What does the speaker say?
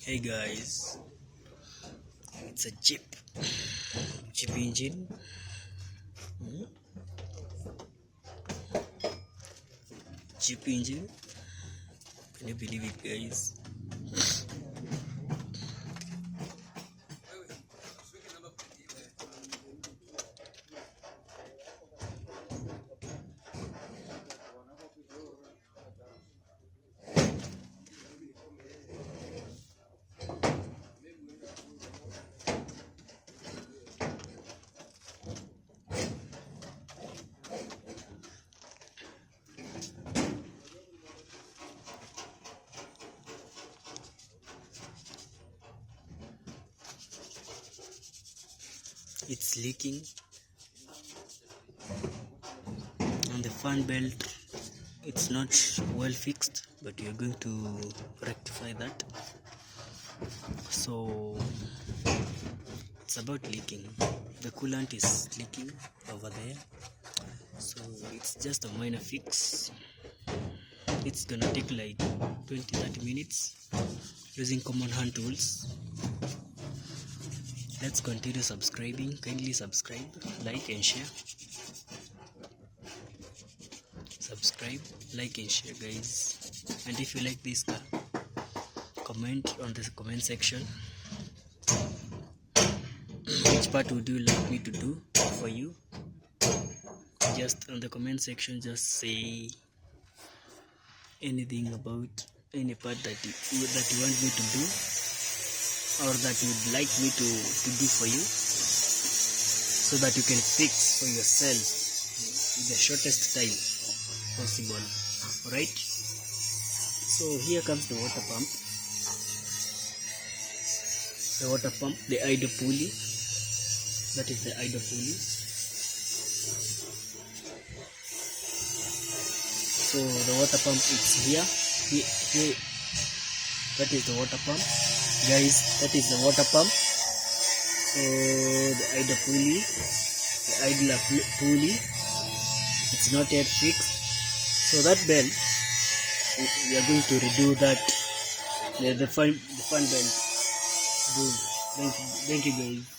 Hey guys, it's a Jeep engine. Hmm? Jeep engine. Can you believe it, guys? It's leaking, and the fan belt, it's not well fixed, but we are going to rectify that. So it's about leaking. The coolant is leaking over there, so it's just a minor fix. It's gonna take like 20-30 minutes using common hand tools. Let's continue subscribing. Kindly subscribe, like and share. Subscribe, like and share, guys. And if you like this car, comment on the comment section. Which part would you like me to do for you? Just on the comment section, just say anything about any part that you want me to do, or that you would like me to do for you, so that you can fix for yourself in the shortest time possible. Alright, so here comes the water pump, the idle pulley. That is the idle pulley. So the water pump is here. That is the water pump, guys. That is the water pump. So the idle pulley, it's not yet fixed. So that belt, we are going to redo that. The fan belt. Thank you guys.